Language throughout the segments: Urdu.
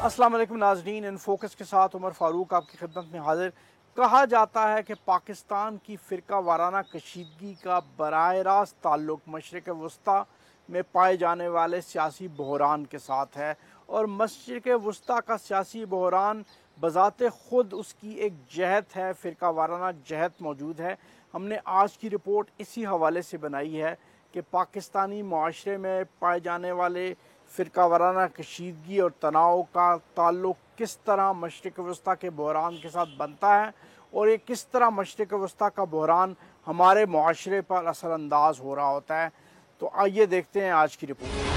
السلام علیکم ناظرین، ان فوکس کے ساتھ عمر فاروق آپ کی خدمت میں حاضر۔ کہا جاتا ہے کہ پاکستان کی فرقہ وارانہ کشیدگی کا براہ راست تعلق مشرق وسطیٰ میں پائے جانے والے سیاسی بحران کے ساتھ ہے، اور مشرق وسطیٰ کا سیاسی بحران بذات خود اس کی ایک جہت ہے، فرقہ وارانہ جہت موجود ہے۔ ہم نے آج کی رپورٹ اسی حوالے سے بنائی ہے کہ پاکستانی معاشرے میں پائے جانے والے فرقہ وارانہ کشیدگی اور تناؤ کا تعلق کس طرح مشرق وسطیٰ کے بحران کے ساتھ بنتا ہے، اور یہ کس طرح مشرق وسطیٰ کا بحران ہمارے معاشرے پر اثر انداز ہو رہا ہوتا ہے۔ تو آئیے دیکھتے ہیں آج کی رپورٹ۔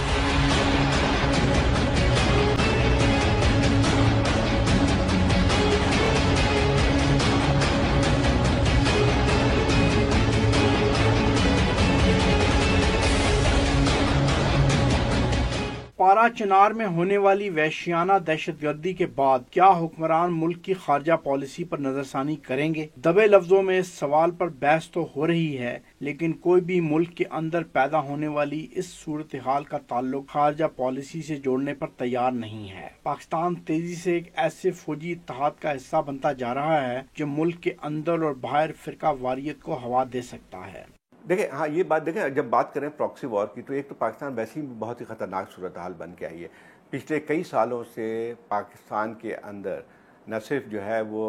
پارا چنار میں ہونے والی وحشیانہ دہشت گردی کے بعد کیا حکمران ملک کی خارجہ پالیسی پر نظر ثانی کریں گے؟ دبے لفظوں میں اس سوال پر بحث تو ہو رہی ہے، لیکن کوئی بھی ملک کے اندر پیدا ہونے والی اس صورتحال کا تعلق خارجہ پالیسی سے جوڑنے پر تیار نہیں ہے۔ پاکستان تیزی سے ایک ایسے فوجی اتحاد کا حصہ بنتا جا رہا ہے جو ملک کے اندر اور باہر فرقہ واریت کو ہوا دے سکتا ہے۔ دیکھیں، ہاں یہ بات دیکھیں، جب بات کریں پراکسی وار کی تو ایک تو پاکستان ویسے ہی بہت ہی خطرناک صورتحال بن کے آئی ہے۔ پچھلے کئی سالوں سے پاکستان کے اندر نہ صرف جو ہے وہ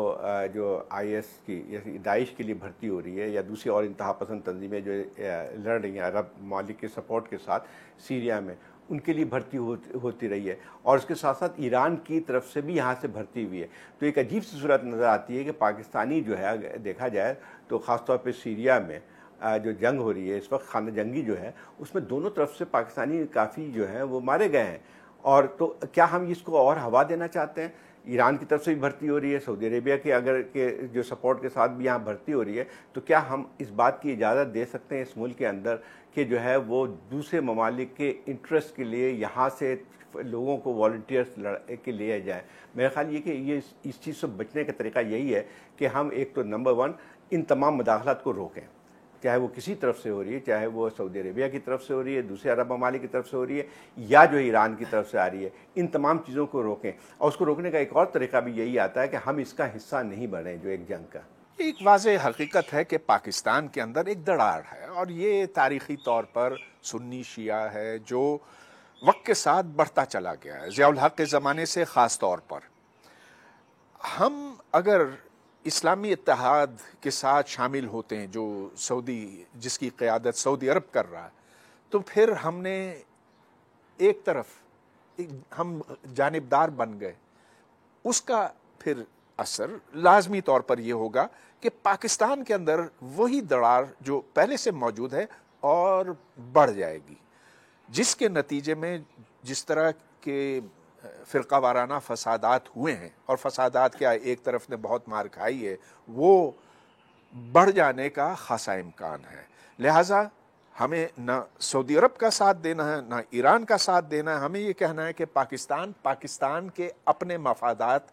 جو آئی ایس کی یا داعش کے لیے بھرتی ہو رہی ہے یا دوسری اور انتہا پسند تنظیمیں جو لڑ رہی ہیں عرب ممالک کے سپورٹ کے ساتھ سیریا میں، ان کے لیے بھرتی ہوتی رہی ہے، اور اس کے ساتھ ساتھ ایران کی طرف سے بھی یہاں سے بھرتی ہوئی ہے۔ تو ایک عجیب سی صورت نظر آتی ہے کہ پاکستانی جو ہے دیکھا جائے تو خاص طور پہ سیریا میں جو جنگ ہو رہی ہے اس وقت، خانہ جنگی جو ہے، اس میں دونوں طرف سے پاکستانی کافی جو ہیں وہ مارے گئے ہیں۔ اور تو کیا ہم اس کو اور ہوا دینا چاہتے ہیں؟ ایران کی طرف سے بھی بھرتی ہو رہی ہے، سعودی عربیہ کے اگر کے جو سپورٹ کے ساتھ بھی یہاں بھرتی ہو رہی ہے، تو کیا ہم اس بات کی اجازت دے سکتے ہیں اس ملک کے اندر کہ جو ہے وہ دوسرے ممالک کے انٹرسٹ کے لیے یہاں سے لوگوں کو والنٹیئرس کے لیے جائیں؟ میرا خیال یہ کہ یہ اس چیز سے بچنے کا طریقہ یہی ہے کہ ہم ایک تو نمبر 1 ان تمام مداخلات کو روکیں، چاہے وہ کسی طرف سے ہو رہی ہے، چاہے وہ سعودی عربیہ کی طرف سے ہو رہی ہے، دوسرے عرب ممالک کی طرف سے ہو رہی ہے، یا جو ایران کی طرف سے آ رہی ہے، ان تمام چیزوں کو روکیں۔ اور اس کو روکنے کا ایک اور طریقہ بھی یہی آتا ہے کہ ہم اس کا حصہ نہیں بنیں جو ایک جنگ کا۔ ایک واضح حقیقت ہے کہ پاکستان کے اندر ایک دراڑ ہے، اور یہ تاریخی طور پر سنی شیعہ ہے جو وقت کے ساتھ بڑھتا چلا گیا ہے، ضیاء الحق کے زمانے سے خاص طور پر۔ ہم اگر اسلامی اتحاد کے ساتھ شامل ہوتے ہیں جو جس کی قیادت سعودی عرب کر رہا ہے، تو پھر ہم نے ایک طرف ہم جانبدار بن گئے۔ اس کا پھر اثر لازمی طور پر یہ ہوگا کہ پاکستان کے اندر وہی دراڑ جو پہلے سے موجود ہے اور بڑھ جائے گی، جس کے نتیجے میں جس طرح کے فرقہ وارانہ فسادات ہوئے ہیں، اور فسادات کیا ایک طرف نے بہت مار کھائی ہے، وہ بڑھ جانے کا خاصا امکان ہے۔ لہٰذا ہمیں نہ سعودی عرب کا ساتھ دینا ہے، نہ ایران کا ساتھ دینا ہے۔ ہمیں یہ کہنا ہے کہ پاکستان کے اپنے مفادات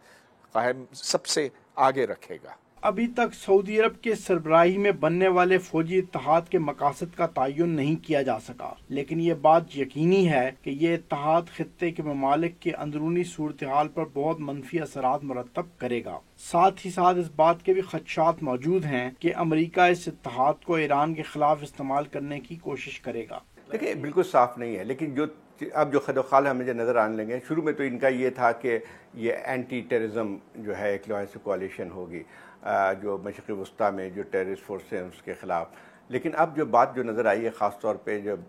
قائم سب سے آگے رکھے گا۔ ابھی تک سعودی عرب کے سربراہی میں بننے والے فوجی اتحاد کے مقاصد کا تعین نہیں کیا جا سکا، لیکن یہ بات یقینی ہے کہ یہ اتحاد خطے کے ممالک کے اندرونی صورتحال پر بہت منفی اثرات مرتب کرے گا۔ ساتھ ہی ساتھ اس بات کے بھی خدشات موجود ہیں کہ امریکہ اس اتحاد کو ایران کے خلاف استعمال کرنے کی کوشش کرے گا۔ دیکھیں، بالکل صاف نہیں ہے، لیکن اب جو خد و خال ہمیں جو نظر آنے لگے، شروع میں تو ان کا یہ تھا کہ یہ اینٹی ٹیررزم جو ہے ایک لوہے سے کوalition ہوگی جو مشرق وسطیٰ میں جو ٹیررسٹ فورس ہیں اس کے خلاف۔ لیکن اب جو بات جو نظر آئی ہے خاص طور پہ جب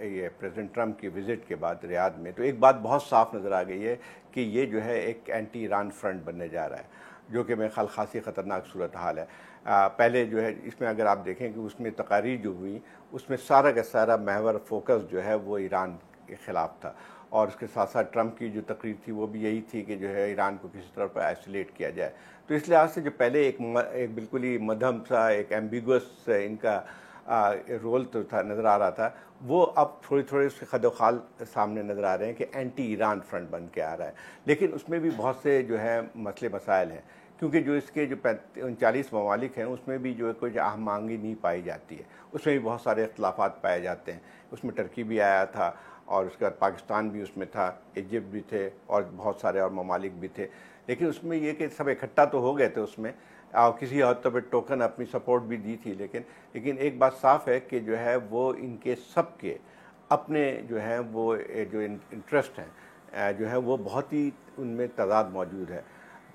یہ پریزیڈنٹ ٹرمپ کی وزٹ کے بعد ریاض میں، تو ایک بات بہت صاف نظر آ گئی ہے کہ یہ جو ہے ایک اینٹی ایران فرنٹ بننے جا رہا ہے، جو کہ میرے خیال خاصی خطرناک صورتحال ہے۔ پہلے جو ہے اس میں اگر آپ دیکھیں کہ اس میں تقاریر جو ہوئی، اس میں سارا کا سارا محور فوکس جو ہے وہ ایران کے خلاف تھا، اور اس کے ساتھ ساتھ ٹرمپ کی جو تقریر تھی وہ بھی یہی تھی کہ جو ہے ایران کو کسی طرح پر آئسولیٹ کیا جائے۔ تو اس لحاظ سے جو پہلے ایک بالکل ہی مدھم سا ایک ایمبیگوس ان کا رول تو تھا نظر آ رہا تھا، وہ اب تھوڑے اس کے خد و خال سامنے نظر آ رہے ہیں کہ اینٹی ایران فرنٹ بن کے آ رہا ہے۔ لیکن اس میں بھی بہت سے جو ہے مسئلے مسائل ہیں، کیونکہ جو اس کے جو 39 ممالک ہیں اس میں بھی جو کوئی اہم آہنگی نہیں پائی جاتی ہے، اس میں بھی بہت سارے اختلافات پائے جاتے ہیں۔ اس میں ٹرکی بھی آیا تھا، اور اس کے بعد پاکستان بھی اس میں تھا، ایجپٹ بھی تھے اور بہت سارے اور ممالک بھی تھے، لیکن اس میں یہ کہ سب اکٹھا تو ہو گئے تھے اس میں، اور کسی حد تک ٹوکن اپنی سپورٹ بھی دی تھی، لیکن ایک بات صاف ہے کہ جو ہے وہ ان کے سب کے اپنے جو ہیں وہ جو انٹرسٹ ہیں جو ہے وہ بہت ہی ان میں تضاد موجود ہے.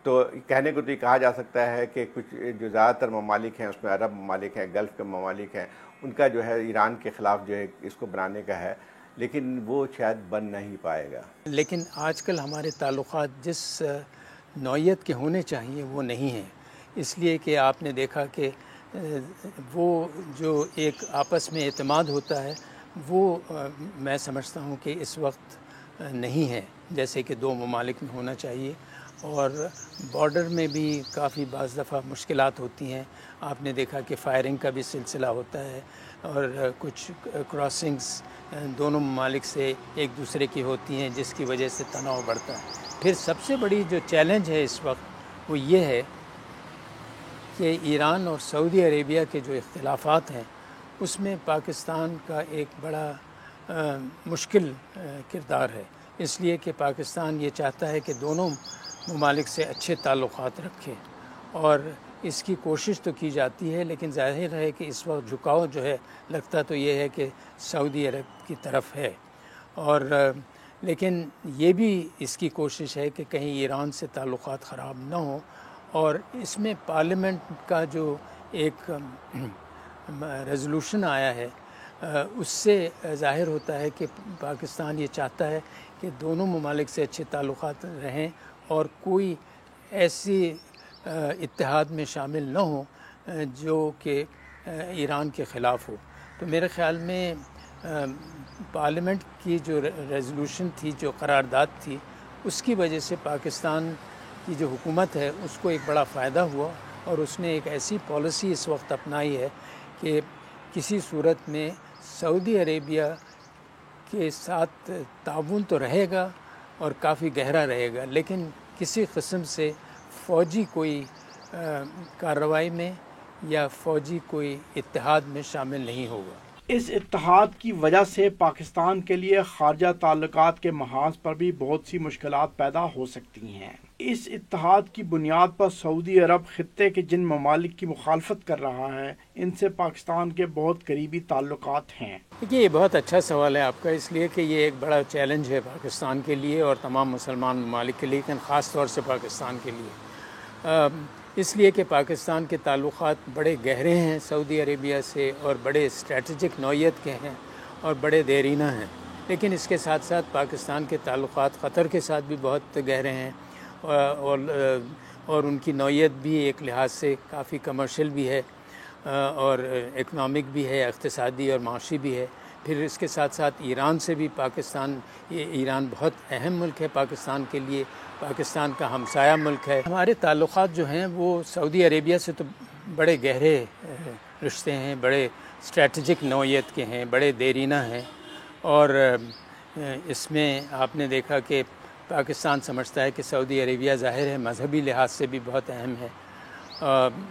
تو کہنے کو تو یہ کہا جا سکتا ہے کہ کچھ جو زیادہ تر ممالک ہیں اس میں عرب ممالک ہیں، گلف کے ممالک ہیں، ان کا جو ہے ایران کے خلاف جو ہے اس کو بنانے کا ہے، لیکن وہ شاید بن نہیں پائے گا. لیکن آج کل ہمارے تعلقات جس نوعیت کے ہونے چاہیے وہ نہیں ہیں، اس لیے کہ آپ نے دیکھا کہ وہ جو ایک آپس میں اعتماد ہوتا ہے وہ میں سمجھتا ہوں کہ اس وقت نہیں ہے جیسے کہ دو ممالک میں ہونا چاہیے. اور بارڈر میں بھی کافی بعض دفعہ مشکلات ہوتی ہیں. آپ نے دیکھا کہ فائرنگ کا بھی سلسلہ ہوتا ہے اور کچھ کراسنگز دونوں ممالک سے ایک دوسرے کی ہوتی ہیں جس کی وجہ سے تناؤ بڑھتا ہے. پھر سب سے بڑی جو چیلنج ہے اس وقت وہ یہ ہے کہ ایران اور سعودی عربیہ کے جو اختلافات ہیں اس میں پاکستان کا ایک بڑا مشکل کردار ہے، اس لیے کہ پاکستان یہ چاہتا ہے کہ دونوں ممالک سے اچھے تعلقات رکھے اور اس کی کوشش تو کی جاتی ہے، لیکن ظاہر ہے کہ اس وقت جھکاؤ جو ہے لگتا تو یہ ہے کہ سعودی عرب کی طرف ہے. اور لیکن یہ بھی اس کی کوشش ہے کہ کہیں ایران سے تعلقات خراب نہ ہوں. اور اس میں پارلیمنٹ کا جو ایک ریزولوشن آیا ہے اس سے ظاہر ہوتا ہے کہ پاکستان یہ چاہتا ہے کہ دونوں ممالک سے اچھے تعلقات رہیں اور کوئی ایسی اتحاد میں شامل نہ ہو جو کہ ایران کے خلاف ہو. تو میرے خیال میں پارلیمنٹ کی جو ریزولوشن تھی، جو قرارداد تھی، اس کی وجہ سے پاکستان کی جو حکومت ہے اس کو ایک بڑا فائدہ ہوا اور اس نے ایک ایسی پالیسی اس وقت اپنائی ہے کہ کسی صورت میں سعودی عربیہ کے ساتھ تعاون تو رہے گا اور کافی گہرا رہے گا، لیکن کسی قسم سے فوجی کوئی کارروائی میں یا فوجی کوئی اتحاد میں شامل نہیں ہوگا. اس اتحاد کی وجہ سے پاکستان کے لیے خارجہ تعلقات کے محاذ پر بھی بہت سی مشکلات پیدا ہو سکتی ہیں. اس اتحاد کی بنیاد پر سعودی عرب خطے کے جن ممالک کی مخالفت کر رہا ہے ان سے پاکستان کے بہت قریبی تعلقات ہیں. دیکھیے، یہ بہت اچھا سوال ہے آپ کا، اس لیے کہ یہ ایک بڑا چیلنج ہے پاکستان کے لیے اور تمام مسلمان ممالک کے لیے، لیکن خاص طور سے پاکستان کے لیے، اس لیے کہ پاکستان کے تعلقات بڑے گہرے ہیں سعودی عربیہ سے اور بڑے اسٹریٹجک نوعیت کے ہیں اور بڑے دیرینہ ہیں. لیکن اس کے ساتھ ساتھ پاکستان کے تعلقات قطر کے ساتھ بھی بہت گہرے ہیں اور ان کی نوعیت بھی ایک لحاظ سے کافی کمرشل بھی ہے اور اکنامک بھی ہے، اقتصادی اور معاشی بھی ہے. پھر اس کے ساتھ ساتھ ایران سے بھی ایران بہت اہم ملک ہے پاکستان کے لیے، پاکستان کا ہمسایہ ملک ہے. ہمارے تعلقات جو ہیں وہ سعودی عربیہ سے تو بڑے گہرے رشتے ہیں، بڑے اسٹریٹجک نوعیت کے ہیں، بڑے دیرینہ ہیں. اور اس میں آپ نے دیکھا کہ پاکستان سمجھتا ہے کہ سعودی عربیہ ظاہر ہے مذہبی لحاظ سے بھی بہت اہم ہے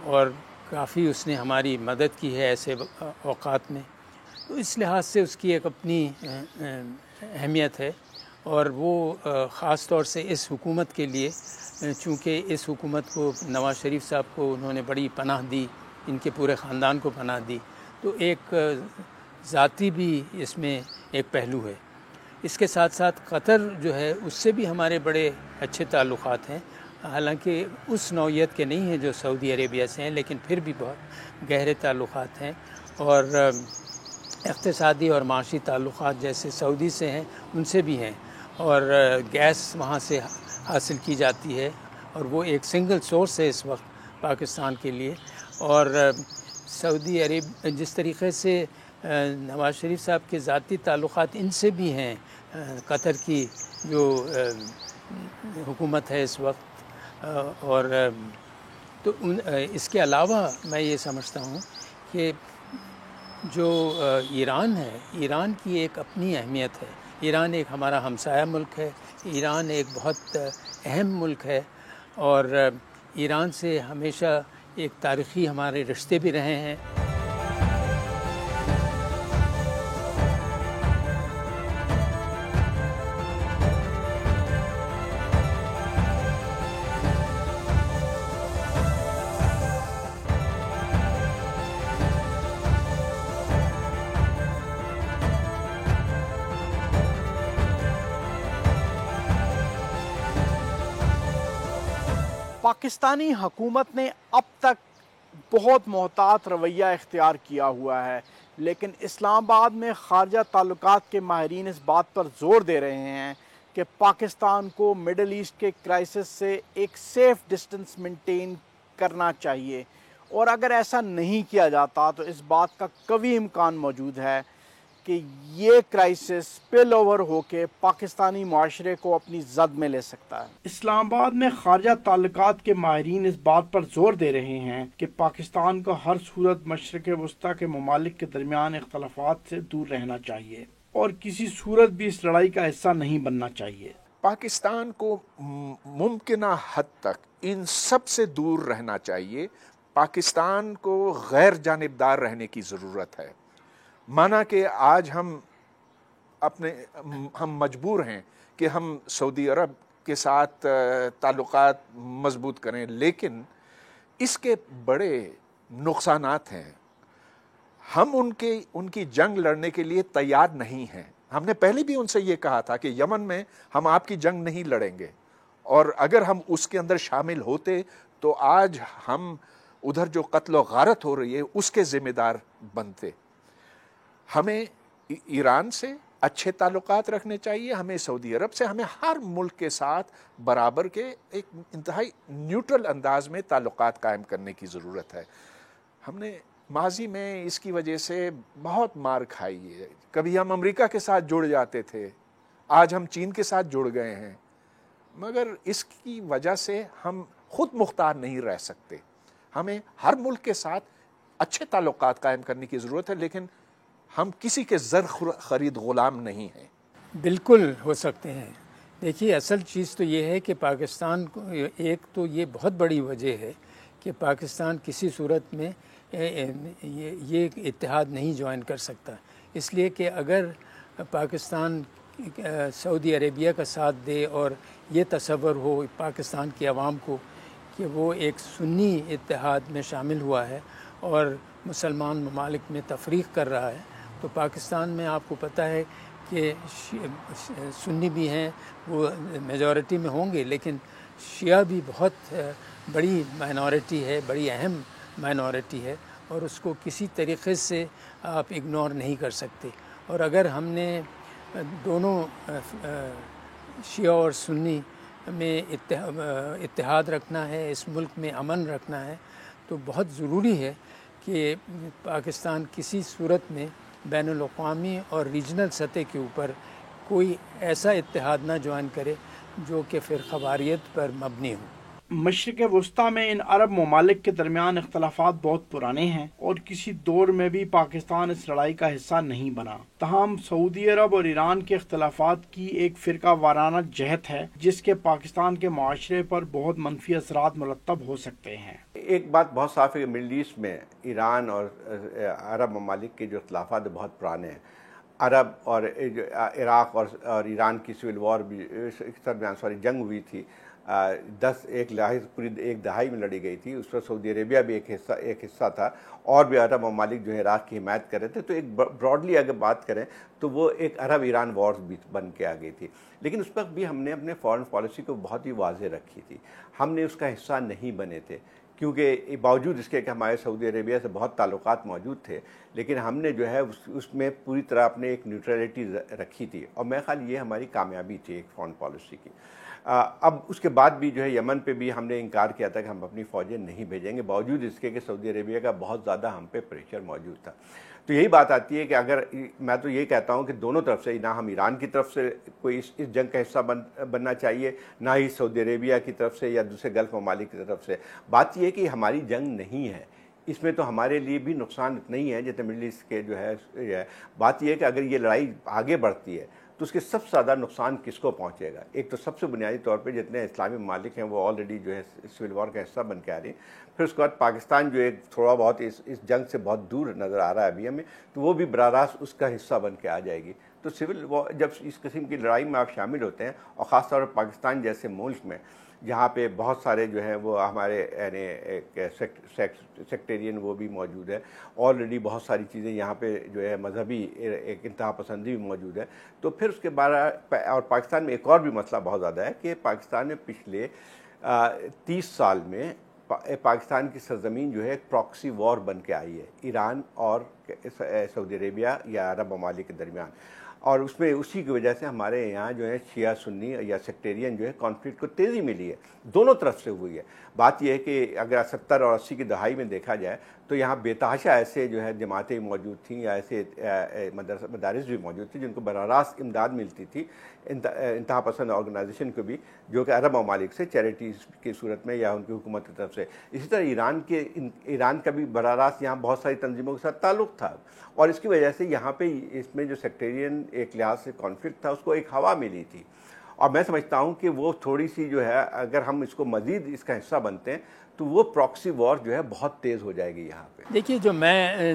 اور کافی اس نے ہماری مدد کی ہے ایسے اوقات میں. تو اس لحاظ سے اس کی ایک اپنی اہمیت ہے اور وہ خاص طور سے اس حکومت کے لیے، چونکہ اس حکومت کو نواز شریف صاحب کو انہوں نے بڑی پناہ دی، ان کے پورے خاندان کو پناہ دی، تو ایک ذاتی بھی اس میں ایک پہلو ہے. اس کے ساتھ ساتھ قطر جو ہے اس سے بھی ہمارے بڑے اچھے تعلقات ہیں، حالانکہ اس نوعیت کے نہیں ہیں جو سعودی عربیہ سے ہیں، لیکن پھر بھی بہت گہرے تعلقات ہیں. اور اقتصادی اور معاشی تعلقات جیسے سعودی سے ہیں ان سے بھی ہیں، اور گیس وہاں سے حاصل کی جاتی ہے اور وہ ایک سنگل سورس ہے اس وقت پاکستان کے لیے. اور سعودی عرب جس طریقے سے نواز شریف صاحب کے ذاتی تعلقات ان سے بھی ہیں، قطر کی جو حکومت ہے اس وقت، اور تو اس کے علاوہ میں یہ سمجھتا ہوں کہ جو ایران ہے، ایران کی ایک اپنی اہمیت ہے. ایران ایک ہمارا ہمسایہ ملک ہے، ایران ایک بہت اہم ملک ہے اور ایران سے ہمیشہ ایک تاریخی ہمارے رشتے بھی رہے ہیں. پاکستانی حکومت نے اب تک بہت محتاط رویہ اختیار کیا ہوا ہے، لیکن اسلام آباد میں خارجہ تعلقات کے ماہرین اس بات پر زور دے رہے ہیں کہ پاکستان کو مڈل ایسٹ کے کرائسس سے ایک سیف ڈسٹنس مینٹین کرنا چاہیے، اور اگر ایسا نہیں کیا جاتا تو اس بات کا قوی امکان موجود ہے کہ یہ کرائسس سپل اوور ہو کے پاکستانی معاشرے کو اپنی زد میں لے سکتا ہے۔ اسلام آباد میں خارجہ تعلقات کے ماہرین اس بات پر زور دے رہے ہیں کہ پاکستان کو ہر صورت مشرق وسطیٰ کے ممالک کے درمیان اختلافات سے دور رہنا چاہیے اور کسی صورت بھی اس لڑائی کا حصہ نہیں بننا چاہیے۔ پاکستان کو ممکنہ حد تک ان سب سے دور رہنا چاہیے۔ پاکستان کو غیر جانبدار رہنے کی ضرورت ہے، مانا کہ آج ہم مجبور ہیں کہ ہم سعودی عرب کے ساتھ تعلقات مضبوط کریں، لیکن اس کے بڑے نقصانات ہیں۔ ہم ان کی جنگ لڑنے کے لیے تیار نہیں ہیں۔ ہم نے پہلے بھی ان سے یہ کہا تھا کہ یمن میں ہم آپ کی جنگ نہیں لڑیں گے، اور اگر ہم اس کے اندر شامل ہوتے تو آج ہم ادھر جو قتل و غارت ہو رہی ہے اس کے ذمہ دار بنتے۔ ہمیں ایران سے اچھے تعلقات رکھنے چاہیے، ہمیں سعودی عرب سے، ہمیں ہر ملک کے ساتھ برابر کے ایک انتہائی نیوٹرل انداز میں تعلقات قائم کرنے کی ضرورت ہے۔ ہم نے ماضی میں اس کی وجہ سے بہت مار کھائی ہے۔ کبھی ہم امریکہ کے ساتھ جڑ جاتے تھے، آج ہم چین کے ساتھ جڑ گئے ہیں، مگر اس کی وجہ سے ہم خود مختار نہیں رہ سکتے۔ ہمیں ہر ملک کے ساتھ اچھے تعلقات قائم کرنے کی ضرورت ہے، لیکن ہم کسی کے زر خرید غلام نہیں ہیں۔ بالکل ہو سکتے ہیں۔ دیکھیے، اصل چیز تو یہ ہے کہ پاکستان کو ایک تو یہ بہت بڑی وجہ ہے کہ پاکستان کسی صورت میں یہ اتحاد نہیں جوائن کر سکتا، اس لیے کہ اگر پاکستان سعودی عربیہ کا ساتھ دے اور یہ تصور ہو پاکستان کی عوام کو کہ وہ ایک سنی اتحاد میں شامل ہوا ہے اور مسلمان ممالک میں تفریق کر رہا ہے، تو پاکستان میں آپ کو پتہ ہے کہ سنی بھی ہیں، وہ میجورٹی میں ہوں گے، لیکن شیعہ بھی بہت بڑی مائنورٹی ہے، بڑی اہم مائنورٹی ہے، اور اس کو کسی طریقے سے آپ اگنور نہیں کر سکتے۔ اور اگر ہم نے دونوں شیعہ اور سنی میں اتحاد رکھنا ہے، اس ملک میں امن رکھنا ہے، تو بہت ضروری ہے کہ پاکستان کسی صورت میں بین الاقوامی اور ریجنل سطح کے اوپر کوئی ایسا اتحاد نہ جوائن کرے جو کہ فرقہ واریت پر مبنی ہو۔ مشرق وسطیٰ میں ان عرب ممالک کے درمیان اختلافات بہت پرانے ہیں اور کسی دور میں بھی پاکستان اس لڑائی کا حصہ نہیں بنا۔ تاہم سعودی عرب اور ایران کے اختلافات کی ایک فرقہ وارانہ جہت ہے جس کے پاکستان کے معاشرے پر بہت منفی اثرات مرتب ہو سکتے ہیں۔ ایک بات بہت صاف ہے کہ مڈل ایسٹ میں ایران اور عرب ممالک کے جو اختلافات بہت پرانے ہیں۔ عرب اور عراق اور ایران کی سول وار بھی جنگ ہوئی تھی، پوری ایک دہائی میں لڑی گئی تھی، اس پر سعودی عربیہ بھی ایک حصہ تھا، اور بھی عرب ممالک جو ہے عراق کی حمایت کر رہے تھے۔ تو ایک براڈلی اگر بات کریں تو وہ ایک عرب ایران وارز بھی بن کے آ گئی تھی، لیکن اس وقت بھی ہم نے اپنے فارن پالیسی کو بہت ہی واضح رکھی تھی، ہم نے اس کا حصہ نہیں بنے تھے، کیونکہ باوجود اس کے کہ ہمارے سعودی عربیہ سے بہت تعلقات موجود تھے، لیکن ہم نے جو ہے اس میں پوری طرح اپنے ایک نیوٹرلٹی رکھی تھی، اور میں خیال یہ ہماری کامیابی تھی ایک فارن پالیسی کی۔ اب اس کے بعد بھی جو ہے یمن پہ بھی ہم نے انکار کیا تھا کہ ہم اپنی فوجیں نہیں بھیجیں گے، باوجود اس کے کہ سعودی عربیہ کا بہت زیادہ ہم پہ پریشر موجود تھا۔ تو یہی بات آتی ہے کہ اگر میں تو یہ کہتا ہوں کہ دونوں طرف سے، نہ ہم ایران کی طرف سے کوئی اس جنگ کا حصہ بننا چاہیے، نہ ہی سعودی عربیہ کی طرف سے یا دوسرے گلف ممالک کی طرف سے۔ بات یہ ہے کہ ہماری جنگ نہیں ہے، اس میں تو ہمارے لیے بھی نقصان اتنا ہی ہے جتنے مڈل ایسٹ کے جو ہے۔ بات یہ ہے کہ اگر یہ لڑائی آگے بڑھتی ہے تو اس کے سب سے زیادہ نقصان کس کو پہنچے گا؟ ایک تو سب سے بنیادی طور پہ جتنے اسلامی ممالک ہیں وہ آلریڈی جو ہے سول وار کا حصہ بن کے آ رہی ہیں، پھر اس کے بعد پاکستان جو ایک تھوڑا بہت اس جنگ سے بہت دور نظر آ رہا ہے ابھی ہمیں، تو وہ بھی براہ راست اس کا حصہ بن کے آ جائے گی۔ تو سول وار جب اس قسم کی لڑائی میں آپ شامل ہوتے ہیں، اور خاص طور پر پاکستان جیسے ملک میں جہاں پہ بہت سارے جو ہیں وہ ہمارے یعنی سیکٹیرین وہ بھی موجود ہے، آلریڈی بہت ساری چیزیں یہاں پہ جو ہے مذہبی ایک انتہا پسندی بھی موجود ہے، تو پھر اس کے بعد اور پاکستان میں ایک اور بھی مسئلہ بہت زیادہ ہے کہ پاکستان میں پچھلے 30 سال میں پاکستان کی سرزمین جو ہے ایک پراکسی وار بن کے آئی ہے ایران اور سعودی عربیہ یا عرب ممالک کے درمیان، اور اس میں اسی کی وجہ سے ہمارے یہاں جو ہے شیعہ سنی یا سیکٹیرین جو ہے کانفلکٹ کو تیزی ملی ہے، دونوں طرف سے ہوئی ہے۔ بات یہ ہے کہ اگر 70 اور 80 کی دہائی میں دیکھا جائے تو یہاں بے تحاشا ایسے جو ہے جماعتیں موجود تھیں یا ایسے مدارس بھی موجود تھیں جن کو براہ راست امداد ملتی تھی انتہا پسند آرگنائزیشن کو بھی، جو کہ عرب ممالک سے چیریٹیز کی صورت میں یا ان کی حکومت کی طرف سے۔ اسی طرح ایران کا بھی براہ راست یہاں بہت ساری تنظیموں کے ساتھ تعلق تھا، اور اس کی وجہ سے یہاں پہ اس میں جو سیکٹیرین ایک لحاظ سے کانفلکٹ تھا اس کو ایک ہوا ملی تھی، اور میں سمجھتا ہوں کہ وہ تھوڑی سی جو ہے اگر ہم اس کو مزید اس کا حصہ بنتے ہیں تو وہ پراکسی وار جو ہے بہت تیز ہو جائے گی یہاں پہ۔ دیکھیے، جو میں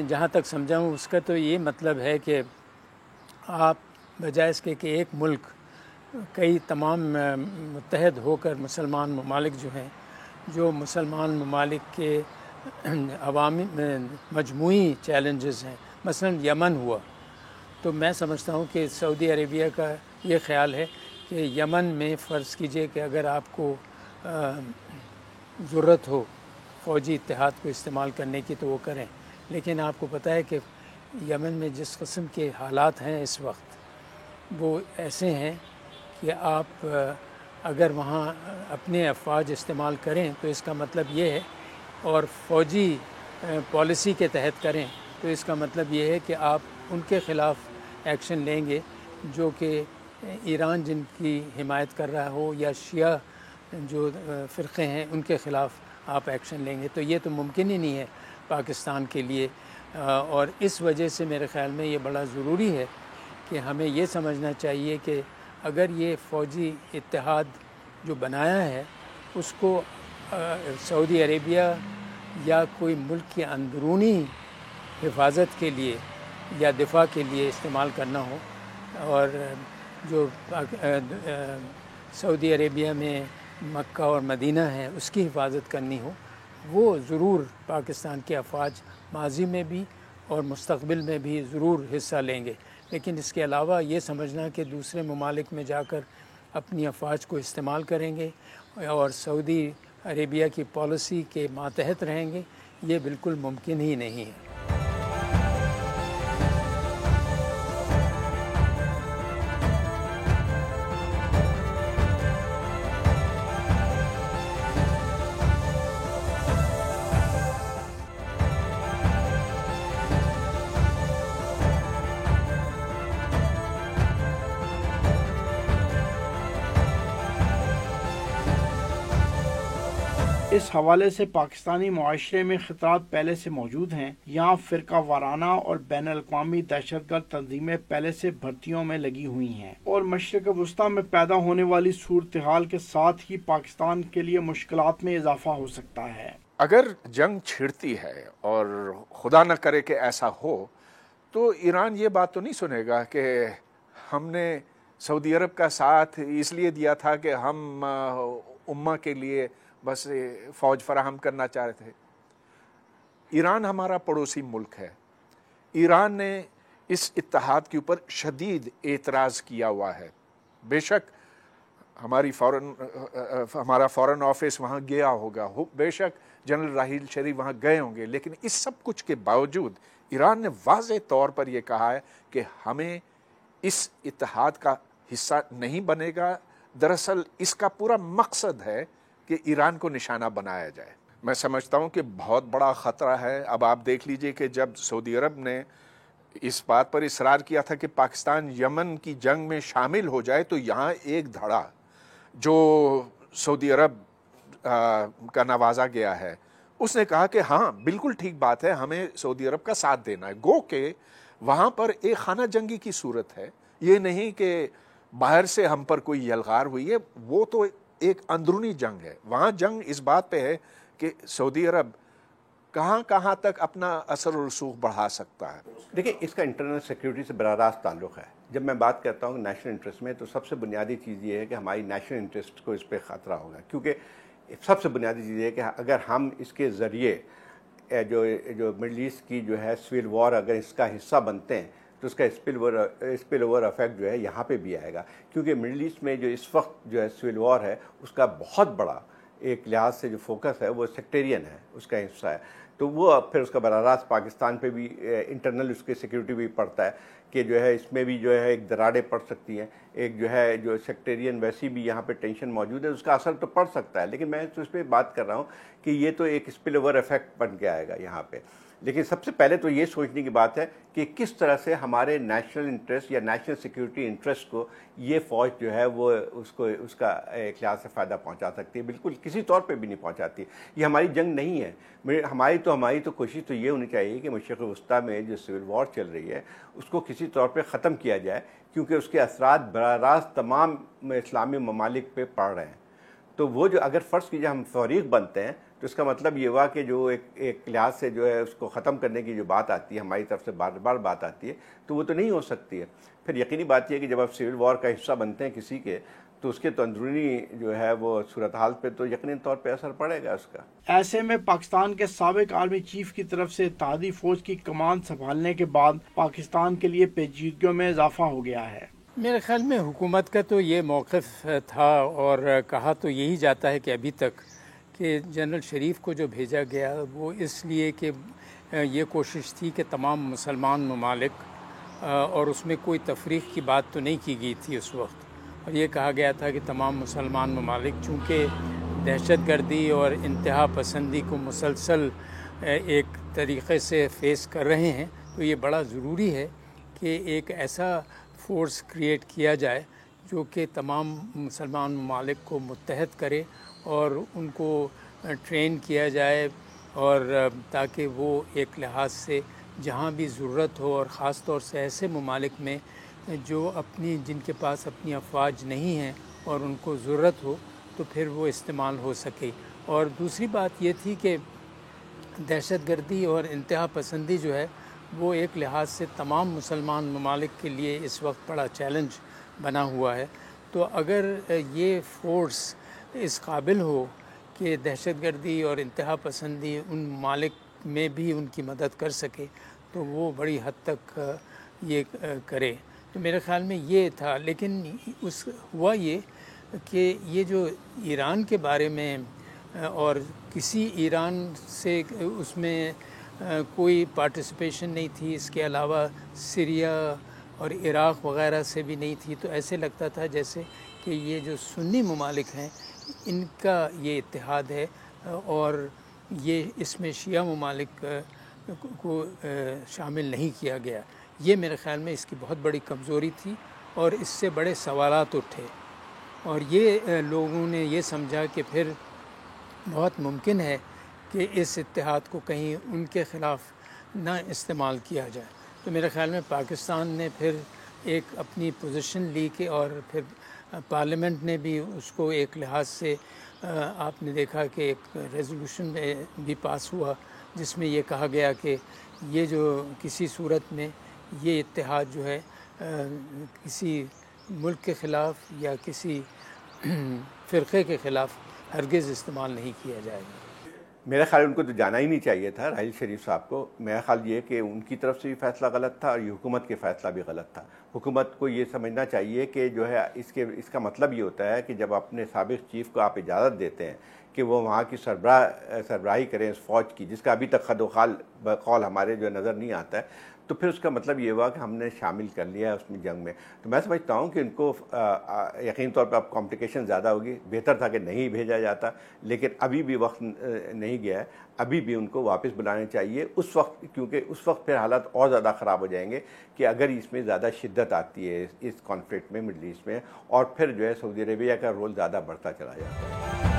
جہاں تک سمجھا ہوں اس کا تو یہ مطلب ہے کہ آپ بجائے اس کے کہ ایک ملک کئی تمام متحد ہو کر مسلمان ممالک جو ہیں، جو مسلمان ممالک کے عوامی مجموعی چیلنجز ہیں، مثلا یمن ہوا، تو میں سمجھتا ہوں کہ سعودی عربیہ کا یہ خیال ہے کہ یمن میں فرض کیجئے کہ اگر آپ کو ضرورت ہو فوجی اتحاد کو استعمال کرنے کی تو وہ کریں، لیکن آپ کو پتہ ہے کہ یمن میں جس قسم کے حالات ہیں اس وقت وہ ایسے ہیں کہ آپ اگر وہاں اپنے افواج استعمال کریں تو اس کا مطلب یہ ہے، اور فوجی پالیسی کے تحت کریں تو اس کا مطلب یہ ہے کہ آپ ان کے خلاف ایکشن لیں گے جو کہ ایران جن کی حمایت کر رہا ہو یا شیعہ جو فرقے ہیں ان کے خلاف آپ ایکشن لیں گے، تو یہ تو ممکن ہی نہیں ہے پاکستان کے لیے، اور اس وجہ سے میرے خیال میں یہ بڑا ضروری ہے کہ ہمیں یہ سمجھنا چاہیے کہ اگر یہ فوجی اتحاد جو بنایا ہے اس کو سعودی عربیہ یا کوئی ملک کی اندرونی حفاظت کے لیے یا دفاع کے لیے استعمال کرنا ہو، اور جو سعودی عربیہ میں مکہ اور مدینہ ہے اس کی حفاظت کرنی ہو، وہ ضرور پاکستان کے افواج ماضی میں بھی اور مستقبل میں بھی ضرور حصہ لیں گے، لیکن اس کے علاوہ یہ سمجھنا کہ دوسرے ممالک میں جا کر اپنی افواج کو استعمال کریں گے اور سعودی عربیہ کی پالیسی کے ماتحت رہیں گے، یہ بالکل ممکن ہی نہیں ہے۔ اس حوالے سے پاکستانی معاشرے میں خطرات پہلے سے موجود ہیں۔ یہاں فرقہ وارانہ اور بین الاقوامی دہشت گرد تنظیمیں پہلے سے بھرتیوں میں لگی ہوئی ہیں، اور مشرق وسطیٰ میں پیدا ہونے والی صورتحال کے ساتھ ہی پاکستان کے لیے مشکلات میں اضافہ ہو سکتا ہے۔ اگر جنگ چھڑتی ہے اور خدا نہ کرے کہ ایسا ہو تو ایران یہ بات تو نہیں سنے گا کہ ہم نے سعودی عرب کا ساتھ اس لیے دیا تھا کہ ہم امہ کے لیے بس فوج فراہم کرنا چاہ رہے تھے۔ ایران ہمارا پڑوسی ملک ہے، ایران نے اس اتحاد کے اوپر شدید اعتراض کیا ہوا ہے۔ بے شک ہمارا فورن آفس وہاں گیا ہوگا، بے شک جنرل راحیل شریف وہاں گئے ہوں گے، لیکن اس سب کچھ کے باوجود ایران نے واضح طور پر یہ کہا ہے کہ ہمیں اس اتحاد کا حصہ نہیں بنے گا۔ دراصل اس کا پورا مقصد ہے کہ ایران کو نشانہ بنایا جائے۔ میں سمجھتا ہوں کہ بہت بڑا خطرہ ہے۔ اب آپ دیکھ لیجئے کہ جب سعودی عرب نے اس بات پر اصرار کیا تھا کہ پاکستان یمن کی جنگ میں شامل ہو جائے، تو یہاں ایک دھڑا جو سعودی عرب کا نوازا گیا ہے، اس نے کہا کہ ہاں بالکل ٹھیک بات ہے، ہمیں سعودی عرب کا ساتھ دینا ہے، گو کہ وہاں پر ایک خانہ جنگی کی صورت ہے، یہ نہیں کہ باہر سے ہم پر کوئی یلغار ہوئی ہے، وہ تو ایک اندرونی جنگ ہے۔ وہاں جنگ اس بات پہ ہے کہ سعودی عرب کہاں کہاں تک اپنا اثر و رسوخ بڑھا سکتا ہے۔ دیکھیں، اس کا انٹرنل سیکیورٹی سے براہ راست تعلق ہے۔ جب میں بات کرتا ہوں نیشنل انٹرسٹ میں، تو سب سے بنیادی چیز یہ ہے کہ ہماری نیشنل انٹرسٹ کو اس پہ خطرہ ہوگا، کیونکہ سب سے بنیادی چیز یہ ہے کہ اگر ہم اس کے ذریعے جو مڈل ایسٹ کی جو ہے سول وار اگر اس کا حصہ بنتے ہیں تو اس کا اسپل اوور افیکٹ جو ہے یہاں پہ بھی آئے گا، کیونکہ مڈل ایسٹ میں جو اس وقت جو ہے سول وار ہے اس کا بہت بڑا ایک لحاظ سے جو فوکس ہے وہ سیکٹیرین ہے، اس کا حصہ ہے، تو وہ پھر اس کا براہ راست پاکستان پہ بھی انٹرنل اس کی سیکیورٹی بھی پڑتا ہے کہ جو ہے اس میں بھی جو ہے ایک دراڑیں پڑ سکتی ہیں، ایک جو ہے جو سیکٹیرین ویسی بھی یہاں پہ ٹینشن موجود ہے، اس کا اثر تو پڑ سکتا ہے، لیکن میں تو اس پہ بات کر رہا ہوں کہ یہ تو ایک اسپل اوور ایفیکٹ بن کے آئے گا یہاں پہ۔ لیکن سب سے پہلے تو یہ سوچنے کی بات ہے کہ کس طرح سے ہمارے نیشنل انٹرسٹ یا نیشنل سیکیورٹی انٹرسٹ کو یہ فوج جو ہے وہ اس کا ایک لحاظ سے فائدہ پہنچا سکتی ہے، بالکل کسی طور پہ بھی نہیں پہنچاتی۔ یہ ہماری جنگ نہیں ہے، ہماری تو کوشش تو یہ ہونی چاہیے کہ مشرق وسطیٰ میں جو سول وار چل رہی ہے اس کو کسی طور پہ ختم کیا جائے، کیونکہ اس کے اثرات براہ راست تمام اسلامی ممالک پہ پڑ رہے ہیں۔ تو وہ جو اگر فرض کیجیے ہم فریق بنتے ہیں تو اس کا مطلب یہ ہوا کہ جو ایک لحاظ سے جو ہے اس کو ختم کرنے کی جو بات آتی ہے ہماری طرف سے بار بار بات آتی ہے تو وہ تو نہیں ہو سکتی ہے۔ پھر یقینی بات یہ ہے کہ جب آپ سول وار کا حصہ بنتے ہیں کسی کے تو اس کے تو اندرونی جو ہے وہ صورتحال پہ تو یقینی طور پہ اثر پڑے گا اس کا۔ ایسے میں پاکستان کے سابق آرمی چیف کی طرف سے اتحادی فوج کی کمان سنبھالنے کے بعد پاکستان کے لیے پیچیدگیوں میں اضافہ ہو گیا ہے۔ میرے خیال میں حکومت کا تو یہ موقف تھا اور کہا تو یہی جاتا ہے کہ ابھی تک کہ جنرل شریف کو جو بھیجا گیا وہ اس لیے کہ یہ کوشش تھی کہ تمام مسلمان ممالک اور اس میں کوئی تفریق کی بات تو نہیں کی گئی تھی اس وقت، اور یہ کہا گیا تھا کہ تمام مسلمان ممالک چونکہ دہشت گردی اور انتہا پسندی کو مسلسل ایک طریقے سے فیس کر رہے ہیں تو یہ بڑا ضروری ہے کہ ایک ایسا فورس کریٹ کیا جائے جو کہ تمام مسلمان ممالک کو متحد کرے اور ان کو ٹرین کیا جائے، اور تاکہ وہ ایک لحاظ سے جہاں بھی ضرورت ہو، اور خاص طور سے ایسے ممالک میں جو جن کے پاس اپنی افواج نہیں ہیں اور ان کو ضرورت ہو تو پھر وہ استعمال ہو سکے۔ اور دوسری بات یہ تھی کہ دہشت گردی اور انتہا پسندی جو ہے وہ ایک لحاظ سے تمام مسلمان ممالک کے لیے اس وقت بڑا چیلنج بنا ہوا ہے، تو اگر یہ فورس اس قابل ہو کہ دہشت گردی اور انتہا پسندی ان ممالک میں بھی ان کی مدد کر سکے تو وہ بڑی حد تک یہ کرے، تو میرے خیال میں یہ تھا۔ لیکن ہوا یہ کہ یہ جو ایران کے بارے میں اور کسی ایران سے اس میں کوئی پارٹیسپیشن نہیں تھی، اس کے علاوہ سیریا اور عراق وغیرہ سے بھی نہیں تھی، تو ایسے لگتا تھا جیسے کہ یہ جو سنی ممالک ہیں ان کا یہ اتحاد ہے اور یہ اس میں شیعہ ممالک کو شامل نہیں کیا گیا۔ یہ میرے خیال میں اس کی بہت بڑی کمزوری تھی اور اس سے بڑے سوالات اٹھے، اور یہ لوگوں نے یہ سمجھا کہ پھر بہت ممکن ہے کہ اس اتحاد کو کہیں ان کے خلاف نہ استعمال کیا جائے۔ تو میرے خیال میں پاکستان نے پھر ایک اپنی پوزیشن لی کہ، اور پھر پارلیمنٹ نے بھی اس کو ایک لحاظ سے آپ نے دیکھا کہ ایک ریزولوشن بھی پاس ہوا جس میں یہ کہا گیا کہ یہ جو کسی صورت میں یہ اتحاد جو ہے کسی ملک کے خلاف یا کسی فرقے کے خلاف ہرگز استعمال نہیں کیا جائے گا۔ میرا خیال ان کو تو جانا ہی نہیں چاہیے تھا راحیل شریف صاحب کو۔ میرا خیال یہ کہ ان کی طرف سے بھی فیصلہ غلط تھا اور یہ حکومت کے فیصلہ بھی غلط تھا۔ حکومت کو یہ سمجھنا چاہیے کہ جو ہے اس کا مطلب یہ ہوتا ہے کہ جب اپنے سابق چیف کو آپ اجازت دیتے ہیں کہ وہ وہاں کی سربراہی کریں اس فوج کی، جس کا ابھی تک خد و قول ہمارے جو نظر نہیں آتا ہے، تو پھر اس کا مطلب یہ ہوا کہ ہم نے شامل کر لیا ہے اس میں جنگ میں۔ تو میں سمجھتا ہوں کہ ان کو یقین طور پہ اب کمپلیکیشن زیادہ ہوگی، بہتر تھا کہ نہیں بھیجا جاتا، لیکن ابھی بھی وقت نہیں گیا ہے، ابھی بھی ان کو واپس بلانے چاہیے اس وقت، کیونکہ اس وقت پھر حالات اور زیادہ خراب ہو جائیں گے کہ اگر اس میں زیادہ شدت آتی ہے اس کانفلکٹ میں مڈل ایسٹ میں، اور پھر جو ہے سعودی عربیہ کا رول زیادہ بڑھتا چلا جاتا ہے۔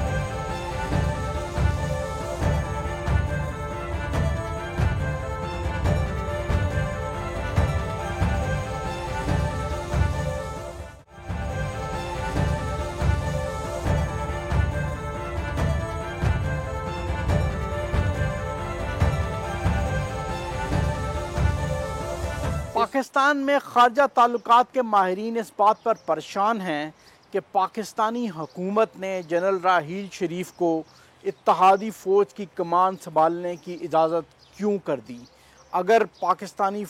پاکستان میں خارجہ تعلقات کے ماہرین اس بات پر پریشان ہیں کہ پاکستانی حکومت نے جنرل راحیل شریف کو اتحادی فوج کی کمان سنبھالنے کی اجازت کیوں کر دی۔ اگر پاکستانی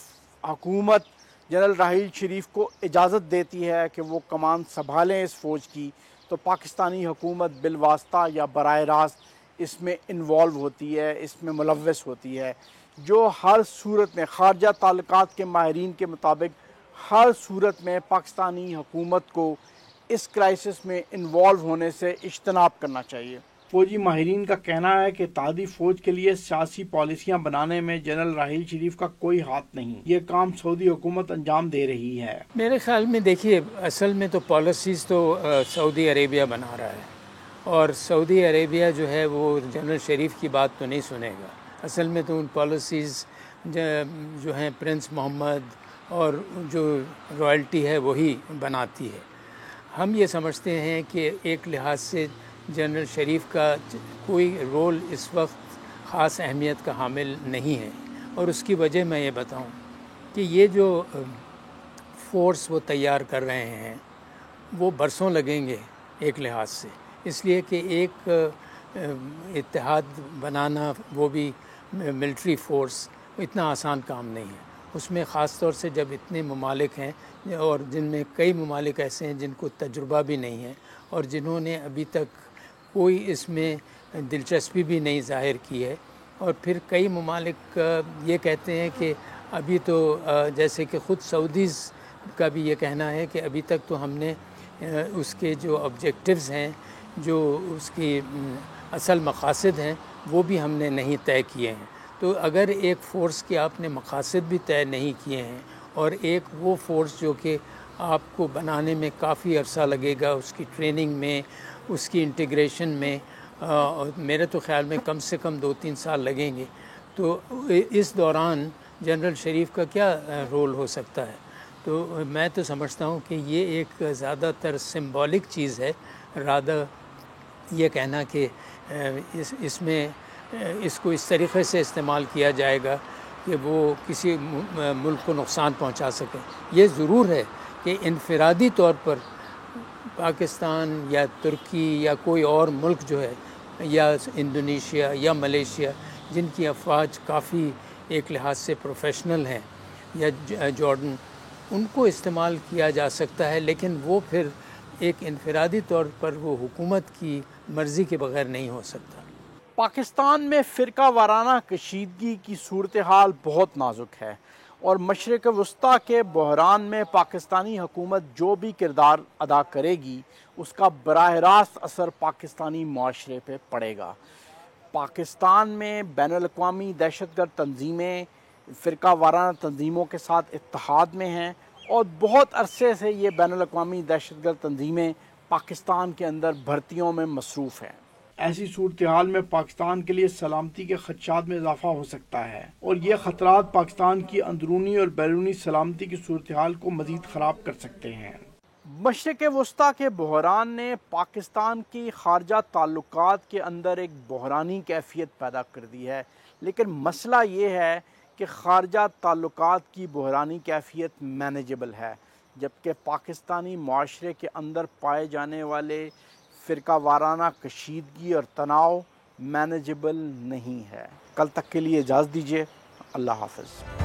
حکومت جنرل راحیل شریف کو اجازت دیتی ہے کہ وہ کمان سنبھالیں اس فوج کی، تو پاکستانی حکومت بالواسطہ یا براہ راست اس میں انوالو ہوتی ہے، اس میں ملوث ہوتی ہے، جو ہر صورت میں خارجہ تعلقات کے ماہرین کے مطابق ہر صورت میں پاکستانی حکومت کو اس کرائسس میں انوالو ہونے سے اجتناب کرنا چاہیے۔ فوجی ماہرین کا کہنا ہے کہ اتحادی فوج کے لیے سیاسی پالیسیاں بنانے میں جنرل راحیل شریف کا کوئی ہاتھ نہیں، یہ کام سعودی حکومت انجام دے رہی ہے۔ میرے خیال میں دیکھیے، اصل میں تو پالیسیز تو سعودی عربیہ بنا رہا ہے، اور سعودی عربیہ جو ہے وہ جنرل شریف کی بات تو نہیں سنے گا۔ اصل میں تو ان پالیسیز جو ہیں پرنس محمد اور جو رائلٹی ہے وہی بناتی ہے۔ ہم یہ سمجھتے ہیں کہ ایک لحاظ سے جنرل شریف کا کوئی رول اس وقت خاص اہمیت کا حامل نہیں ہے، اور اس کی وجہ میں یہ بتاؤں کہ یہ جو فورس وہ تیار کر رہے ہیں وہ برسوں لگیں گے ایک لحاظ سے، اس لیے کہ ایک اتحاد بنانا، وہ بھی ملٹری فورس، اتنا آسان کام نہیں ہے۔ اس میں خاص طور سے جب اتنے ممالک ہیں، اور جن میں کئی ممالک ایسے ہیں جن کو تجربہ بھی نہیں ہے اور جنہوں نے ابھی تک کوئی اس میں دلچسپی بھی نہیں ظاہر کی ہے، اور پھر کئی ممالک یہ کہتے ہیں کہ ابھی تو جیسے کہ خود سعودیز کا بھی یہ کہنا ہے کہ ابھی تک تو ہم نے اس کے جو آبجیکٹیوز ہیں، جو اس کی اصل مقاصد ہیں، وہ بھی ہم نے نہیں طے کیے ہیں۔ تو اگر ایک فورس کے آپ نے مقاصد بھی طے نہیں کیے ہیں، اور ایک وہ فورس جو کہ آپ کو بنانے میں کافی عرصہ لگے گا، اس کی ٹریننگ میں، اس کی انٹیگریشن میں، میرے تو خیال میں کم سے کم 2-3 سال لگیں گے، تو اس دوران جنرل شریف کا کیا رول ہو سکتا ہے؟ تو میں تو سمجھتا ہوں کہ یہ ایک زیادہ تر سمبولک چیز ہے، رادہ یہ کہنا کہ اس میں اس کو اس طریقے سے استعمال کیا جائے گا کہ وہ کسی ملک کو نقصان پہنچا سکے۔ یہ ضرور ہے کہ انفرادی طور پر پاکستان یا ترکی یا کوئی اور ملک جو ہے، یا انڈونیشیا یا ملیشیا، جن کی افواج کافی ایک لحاظ سے پروفیشنل ہیں، یا جارڈن، ان کو استعمال کیا جا سکتا ہے، لیکن وہ پھر ایک انفرادی طور پر وہ حکومت کی مرضی کے بغیر نہیں ہو سکتا۔ پاکستان میں فرقہ وارانہ کشیدگی کی صورتحال بہت نازک ہے، اور مشرق وسطیٰ کے بحران میں پاکستانی حکومت جو بھی کردار ادا کرے گی، اس کا براہ راست اثر پاکستانی معاشرے پہ پڑے گا۔ پاکستان میں بین الاقوامی دہشت گرد تنظیمیں فرقہ وارانہ تنظیموں کے ساتھ اتحاد میں ہیں، اور بہت عرصے سے یہ بین الاقوامی دہشت گرد تنظیمیں پاکستان کے اندر بھرتیوں میں مصروف ہیں۔ ایسی صورتحال میں پاکستان کے لیے سلامتی کے خدشات میں اضافہ ہو سکتا ہے، اور یہ خطرات پاکستان کی اندرونی اور بیرونی سلامتی کی صورتحال کو مزید خراب کر سکتے ہیں۔ مشرق وسطیٰ کے بحران نے پاکستان کی خارجہ تعلقات کے اندر ایک بحرانی کیفیت پیدا کر دی ہے، لیکن مسئلہ یہ ہے کہ خارجہ تعلقات کی بحرانی کیفیت مینیجبل ہے، جبکہ پاکستانی معاشرے کے اندر پائے جانے والے فرقہ وارانہ کشیدگی اور تناؤ مینیجبل نہیں ہے۔ کل تک کے لیے اجازت دیجیے، اللہ حافظ۔